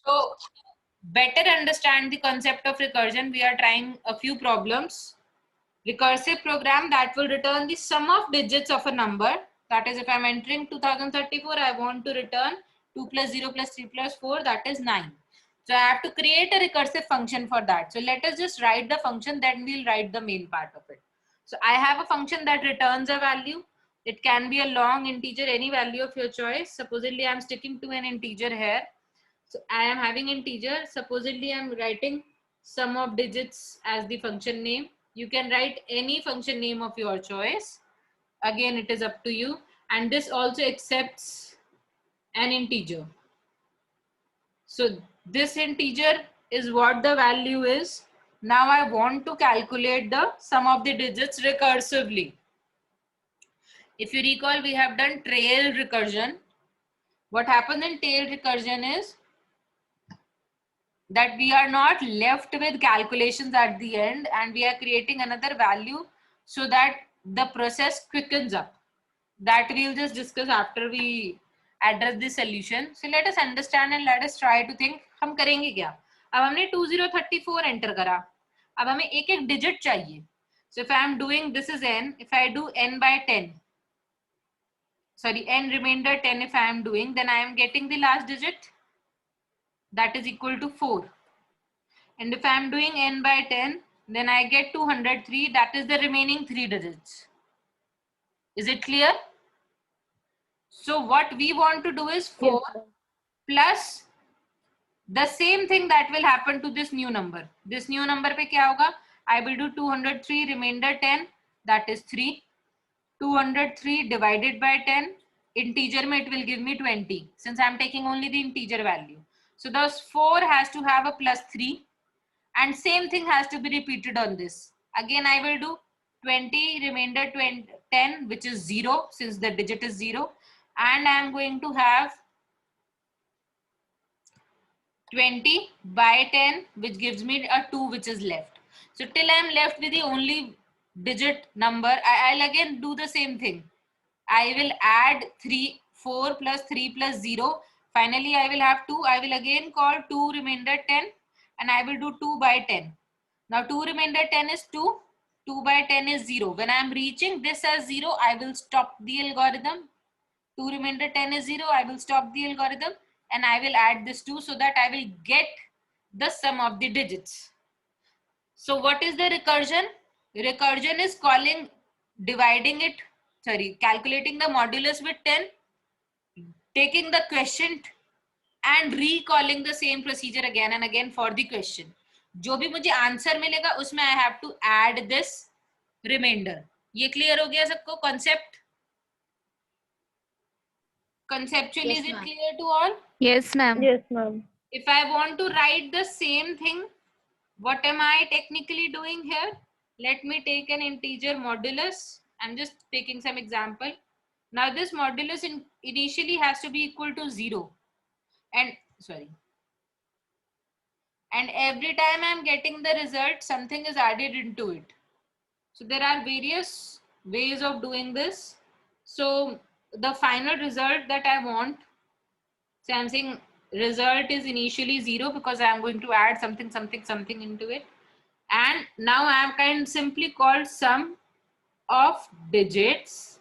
So better understand the concept of recursion, we are trying a few problems. Recursive program that will return the sum of digits of a number. That is, if I'm entering 2034, I want to return 2 plus 0 plus 3 plus 4, that is 9. So I have to create a recursive function for that. So let us just write the function, then we'll write the main part of it. So I have a function that returns a value. It can be a long integer, any value of your choice. Supposedly I'm sticking to an integer here. So I am having integer. Supposedly I'm writing sum of digits as the function name. You can write any function name of your choice. Again, it is up to you. And this also accepts an integer. So this integer is what the value is. Now I want to calculate the sum of the digits recursively. If you recall, we have done tail recursion. What happens in tail recursion is that we are not left with calculations at the end and we are creating another value so that the process quickens up. That we'll just discuss after we address the solution. So let us understand and let us try to think हम करेंगे क्या. अब हमने 2034 enter करा, अब हमें एक एक डिजिट चाहिए. So if I am doing, this is n, if I do n by 10, sorry, n remainder 10 if I am doing, then I am getting the last digit, that is equal to 4. And if I am doing n by 10, then I get 203. That is the remaining 3 digits. Is it clear? So what we want to do is 4 plus the same thing that will happen to this new number. This new number pe kya hoga? I will do 203 remainder 10. That is 3. 203 divided by 10. Integer mein it will give me 20. Since I am taking only the integer value. So thus 4 has to have a plus 3. And same thing has to be repeated on this. Again, I will do 20 remainder 20, 10, which is 0 since the digit is 0. And I am going to have 20 by 10, which gives me a 2, which is left. So till I am left with the only digit number, I'll again do the same thing. I will add 4 plus 3 plus 0. Finally, I will have 2. I will again call 2 remainder 10 and I will do 2 by 10. Now 2 remainder 10 is 2. 2 by 10 is 0. When I am reaching this as 0, I will stop the algorithm. 2 remainder 10 is 0. I will stop the algorithm and I will add this 2 so that I will get the sum of the digits. So what is the recursion? Recursion is calculating the modulus with 10, taking the quotient and recalling the same procedure again and again for the question. जो भी मुझे answer मिलेगा उसमें I have to add this remainder. ये clear हो गया सबको concept? Conceptually, is it clear to all? Yes, ma'am. Yes, ma'am. If I want to write the same thing, what am I technically doing here? Let me take an integer modulus. I'm just taking some example. Now this modulus initially has to be equal to 0. And every time I'm getting the result, something is added into it. So there are various ways of doing this. So the final result that I want, so I'm saying result is initially 0 because I'm going to add something into it. And now I am kind of simply called sum of digits,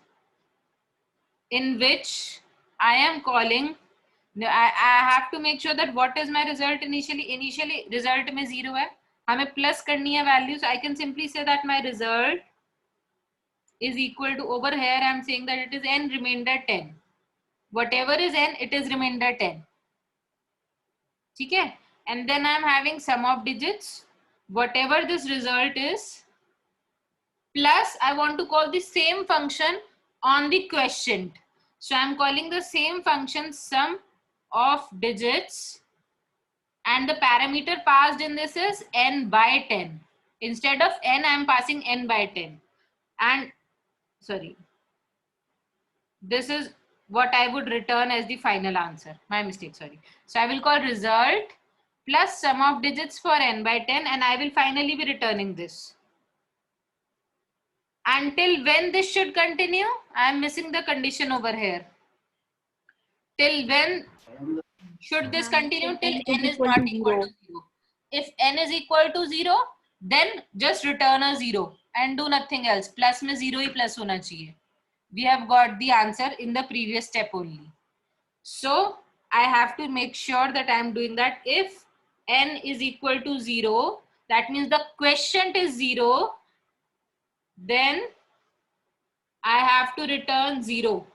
in which I am calling, I have to make sure that what is my result initially result में 0 है, हमें plus करनी है value, so I can simply say that my result is equal to, over here I am saying that it is n remainder 10. Whatever is n, it is remainder 10. ठीक है? And then I am having sum of digits, whatever this result is, plus I want to call the same function on the quotient. So I'm calling the same function sum of digits, and the parameter passed in this is n by 10. Instead of n, I'm passing n by 10. And this is what I would return as the final answer. My mistake, sorry. So I will call result plus sum of digits for n by 10, and I will finally be returning this. Until when this should continue? I am missing the condition over here. Till when should this Ma'am, continue till n n is is equal not to equal 0. to 0? If n is equal to 0, then just return a 0 and do nothing else. Plus में 0 ही plus होना चाहिए. We have got the answer in the previous step only. So I have to make sure that I am doing that. If n is equal to 0, that means the quotient is 0, then I have to return 0.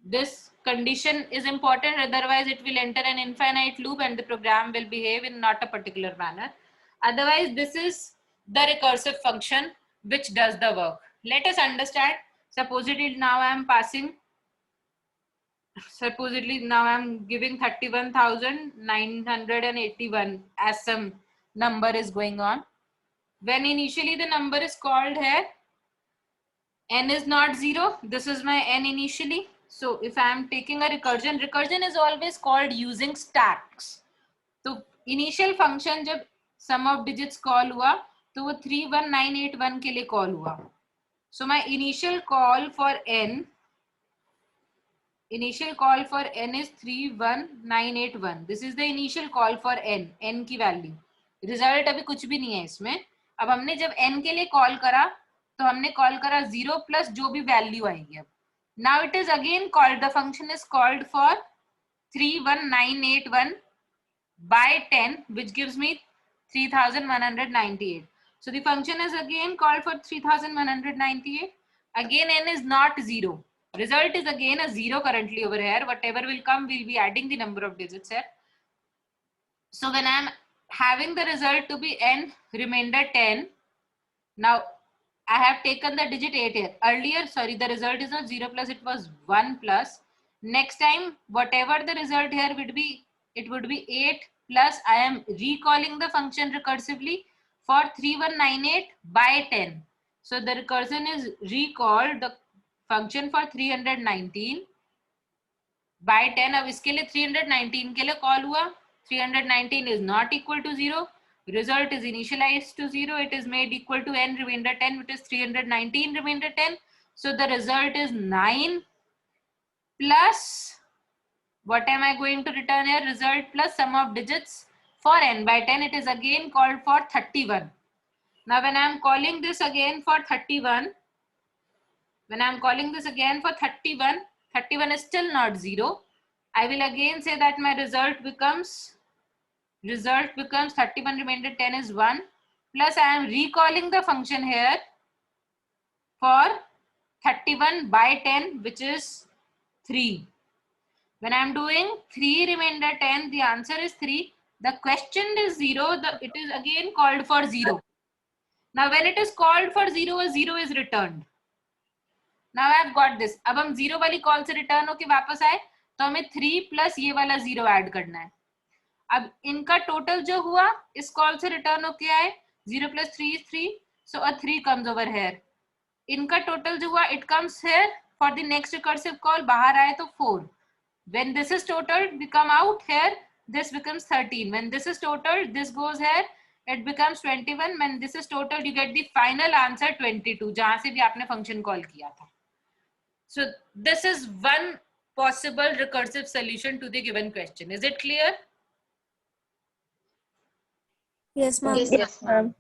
This condition is important, otherwise it will enter an infinite loop and the program will behave in not a particular manner. Otherwise, this is the recursive function which does the work. Let us understand. Supposedly now I am giving 31,981 as some number is going on. When initially the number is called here, n is not 0. This is my n initially. So if I am taking a recursion is always called using stacks. तो initial function जब sum of digits call हुआ तो वो 31981 के लिए call हुआ. So my initial call for n is 31981. This is the initial call for n की value. Result अभी कुछ भी नहीं है इसमें. अब हमने जब n के लिए call करा तो हमने कॉल करा 0 प्लस जो भी वैल्यू आएगी. अब now it is again called, the function is called for 31981 by 10 which gives me 3198. So the function is again called for 3198. Again n is not 0. Result is again a 0 currently over here. Whatever will come, we'll be adding the number of digits here. So when I'm having the result to be n remainder 10, now I have taken the digit 8 here. Earlier, sorry, the result is not 0 plus, it was 1 plus. Next time, whatever the result here would be, it would be 8 plus. I am recalling the function recursively for 3198 by 10. So the recursion is recalled the function for 319 by 10. अब इसके लिए 319 के लिए call हुआ. 319 is not equal to 0. Result is initialized to 0. It is made equal to n remainder 10, which is 319 remainder 10. So the result is 9 plus, what am I going to return here? Result plus sum of digits for n by 10. It is again called for 31. Now when I am calling this again for 31, 31 is still not 0. I will again say that my result becomes 31 remainder 10 is 1 plus I am recalling the function here for 31 by 10, which is 3. When I am doing 3 remainder 10, the answer is 3. The question is 0. It is again called for 0. Now when it is called for 0, a 0 is returned. Now I have got this. अब हम 0 वाली call से return होके वापस आए तो हमें 3 plus ये वाला 0 ऐड करना है. अब इनका टोटल जो हुआ इस कॉल से रिटर्न होके आए 0 plus 3 is 3, so a 3 comes over here. इनका टोटल जो हुआ it comes here for the next recursive call, बाहर आए तो 4. When this is totaled, we come out here, this becomes 13. When this is totaled, this goes here, it becomes 21. When this is totaled, you get the final answer 22, जहां से भी आपने function call किया था. So this is one possible recursive solution to the given question. Is it clear? Yes, ma'am. Yes, ma'am.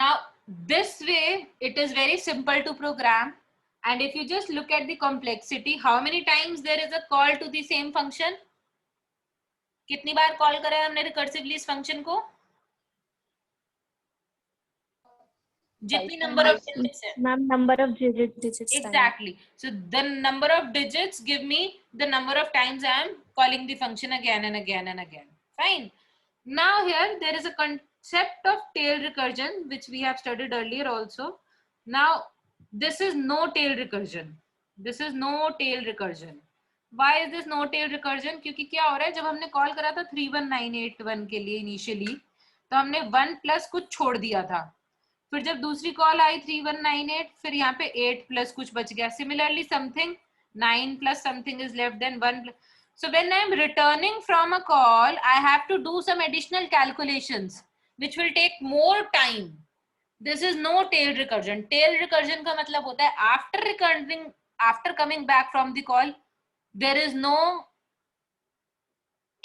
Now, this way, it is very simple to program. And if you just look at the complexity, how many times there is a call to the same function? कितनी बार call करा है हमने recursively इस function को? जितनी number of digits है. Ma'am, number of digits. Exactly. So the number of digits give me the number of times I am calling the function again and again and again. Fine. Now here there is a concept of tail recursion which we have studied earlier also. Now this is no tail recursion. This is no tail recursion. Why is this no tail recursion? क्योंकि क्या हो रहा है, जब हमने call करा था 31981 के लिए इनिशियली तो हमने 1 प्लस कुछ छोड़ दिया था. फिर जब दूसरी कॉल आई 3198, फिर यहाँ पे 8 प्लस कुछ बच गया. Similarly something 9 plus something is left, then 1 plus. So when I am returning from a call, I have to do some additional calculations which will take more time. This is no tail recursion. Tail recursion का मतलब होता है after coming back from the call, there is no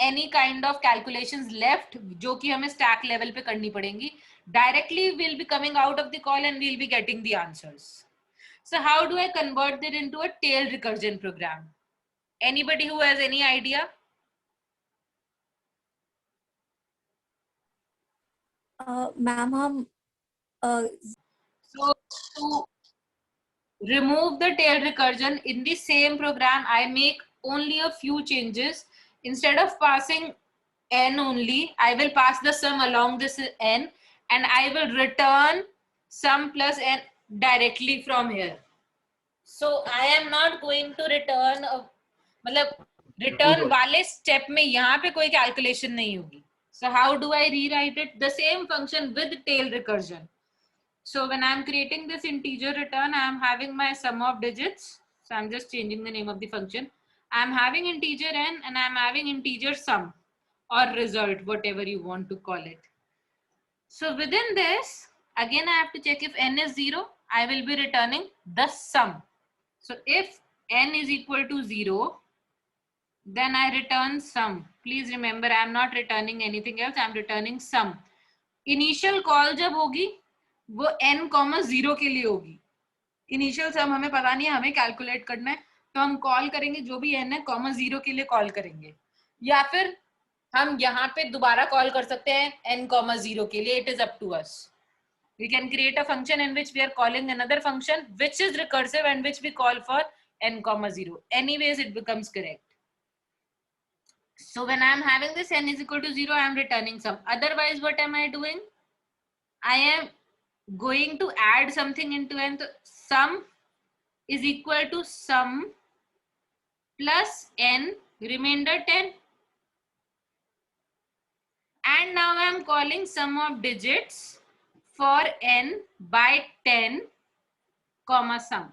any kind of calculations left जो कि हमें stack level पे करनी पड़ेंगी. Directly we'll be coming out of the call and we'll be getting the answers. So how do I convert it into a tail recursion program? Anybody who has any idea? Ma'am हम So to remove the tail recursion in the same program, I make only a few changes. Instead of passing n only, I will pass the sum along this n and I will return sum plus n directly from here. So I am not going to return मतलब return वाले step में यहाँ पे कोई calculation नहीं होगी. So how do I rewrite it? The same function with tail recursion. So when I'm creating this integer return, I'm having my sum of digits. So I'm just changing the name of the function. I'm having integer n and I'm having integer sum or result, whatever you want to call it. So within this, again, I have to check if n is 0, I will be returning the sum. So if n is equal to 0, then I return sum. Please remember, I am not returning anything else. I am returning sum. Initial call जब होगी वो n, 0 के लिए होगी. Initial सम हमें पता नहीं है, हमें कैलकुलेट करना है, तो हम कॉल करेंगे जो भी n है, 0 के लिए कॉल करेंगे. या फिर हम यहाँ पे दोबारा कॉल कर सकते हैं n, 0 के लिए. It is up to us. We can create a function in which we are calling another function which is recursive and which we call for n, 0. Anyways, it becomes correct. So when I am having this n is equal to 0, I am returning sum. Otherwise, what am I doing? I am going to add something into n. So sum is equal to sum plus n, remainder 10. And now I am calling sum of digits for n by 10, comma sum.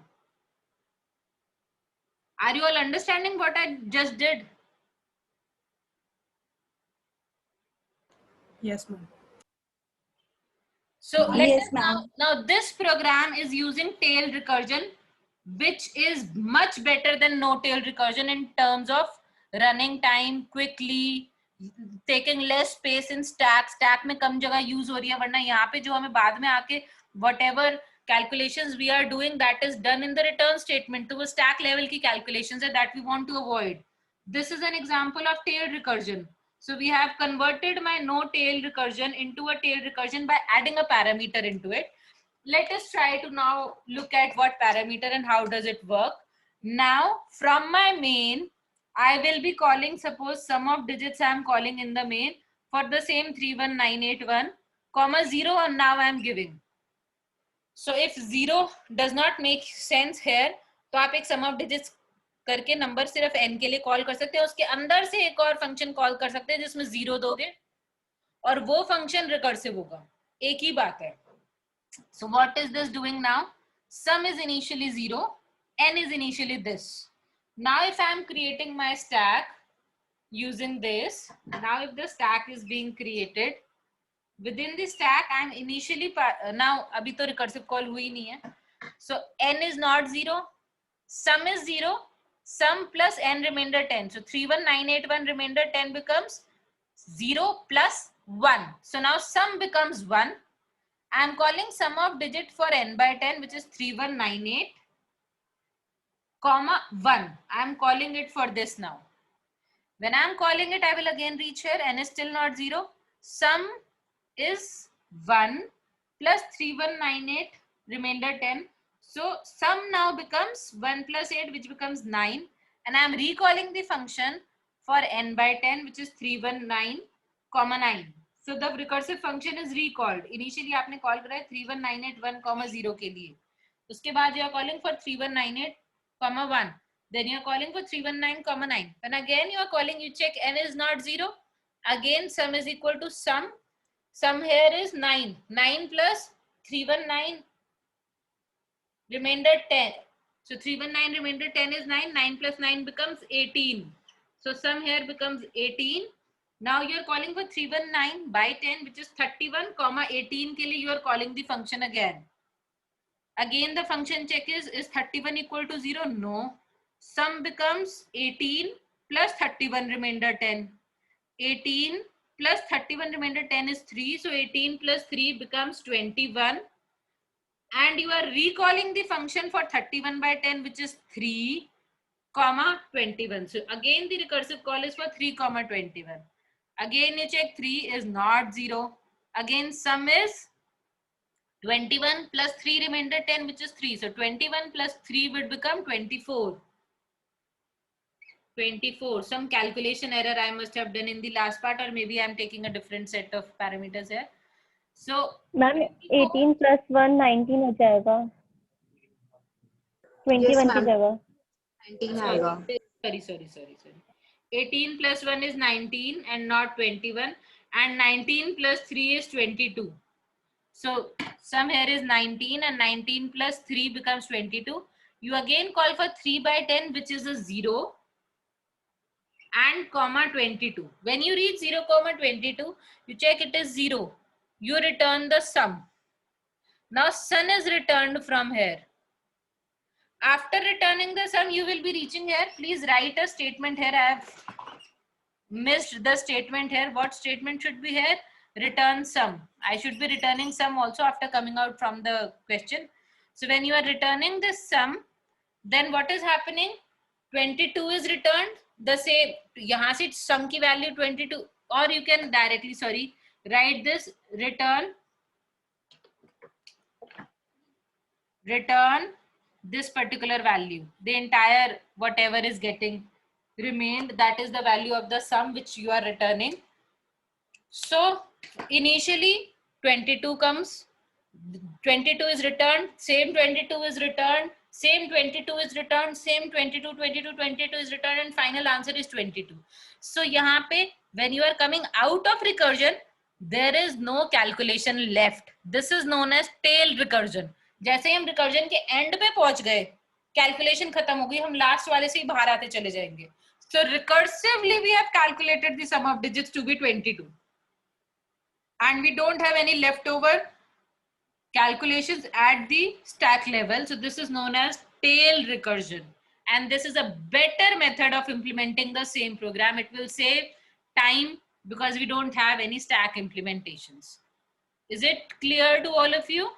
Are you all understanding what I just did? Yes, ma'am. So let Yes, us ma'am. now this program is using tail recursion, which is much better than no tail recursion in terms of running time quickly, taking less space in stack. Stack में कम जगह use हो रही है, वरना यहाँ पे जो हमें बाद में आके whatever calculations we are doing, that is done in the return statement. तो वो stack level की calculations है that we want to avoid. This is an example of tail recursion. So we have converted my no tail recursion into a tail recursion by adding a parameter into it. Let us try to now look at what parameter and how does it work. Now from my main, I will be calling, suppose sum of digits I am calling in the main for the same 31981, comma 0, and now I am giving. So if 0 does not make sense here, तो आप एक sum of digits करके number सिर्फ n के लिए call कर सकते हैं. उसके अंदर से एक और फंक्शन कॉल कर सकते हैं जिसमें 0 दोगे और वो फंक्शन रिकर्सिव होगा. एक ही बात है. So what is this doing now? Sum is initially 0, n is initially this. Now if I am creating my stack using this, now if the stack is being created, within the stack I am initially now अभी तो recursive call हुई नहीं है. So n is not 0, sum is 0, sum plus n remainder 10. So 31981 remainder 10 becomes 0 plus 1. So now sum becomes 1. I am calling sum of digit for n by 10, which is 3198, comma 1. I am calling it for this now. When I am calling it, I will again reach here. N is still not 0. Sum is 1 plus 3198 remainder 10. So sum now becomes 1 plus 8, which becomes 9. And I am recalling the function for n by 10, which is 319, comma 9. So the recursive function is recalled. Initially आपने call करा है 31981, comma 0 के लिए. उसके बाद you are calling for 3198, comma 1. Then you are calling for 319, comma 9. Then again you are calling, you check n is not 0. Again sum is equal to sum. Sum here is 9. 9 plus 319 remainder 10. So 319 remainder 10 is 9. 9 plus 9 becomes 18. So sum here becomes 18. Now you are calling for 319 by 10, which is 31, comma 18 के लिए you are calling the function again. Again the function check is 31 equal to 0? No. sum becomes 18 plus 31 remainder 10. 18 plus 31 remainder 10 is 3. So 18 plus 3 becomes 21. And you are recalling the function for 31 by 10, which is 3 comma 21. So again the recursive call is for 3 comma 21. Again you check 3 is not 0. Again sum is 21 plus 3 remainder 10, which is 3. So 21 plus 3 would become 24. 24. Some calculation error I must have done in the last part, or maybe I'm taking a different set of parameters here. So ma'am 18 plus 1 19 हो जाएगा 21 की जगह. 19 आएगा. sorry. 18 plus 1 is 19 and not 21, and 19 plus 3 is 22. So sum here is 19 and 19 plus 3 becomes 22. You again call for 3 by 10, which is a 0 and comma 22. When you reach 0 comma 22, you check it is 0. You return the sum. Now sum is returned from here. After returning the sum, you will be reaching here. Please write a statement here. I have missed the statement here. What statement should be here? Return sum. I should be returning sum also after coming out from the question. So when you are returning this sum, then what is happening? 22 is returned. The same, यहाँ से sum की value 22, or you can directly, write this return this particular value. The entire whatever is getting remained, that is the value of the sum which you are returning. So initially 22 comes, 22 is returned, same 22 is returned, same 22 is returned, same 22 is returned, and final answer is 22. So यहाँ पे when you are coming out of recursion, there is no calculation left. This is known as tail recursion. जैसे ही हम recursion के end पे पहुंच गए, calculation खत्म हो गई, हम last वाले से ही बाहर आते चले जाएंगे. So recursively we have calculated the sum of digits to be 22. And we don't have any leftover calculations at the stack level. So this is known as tail recursion. And this is a better method of implementing the same program. It will save time because we don't have any stack implementations. Is it clear to all of you?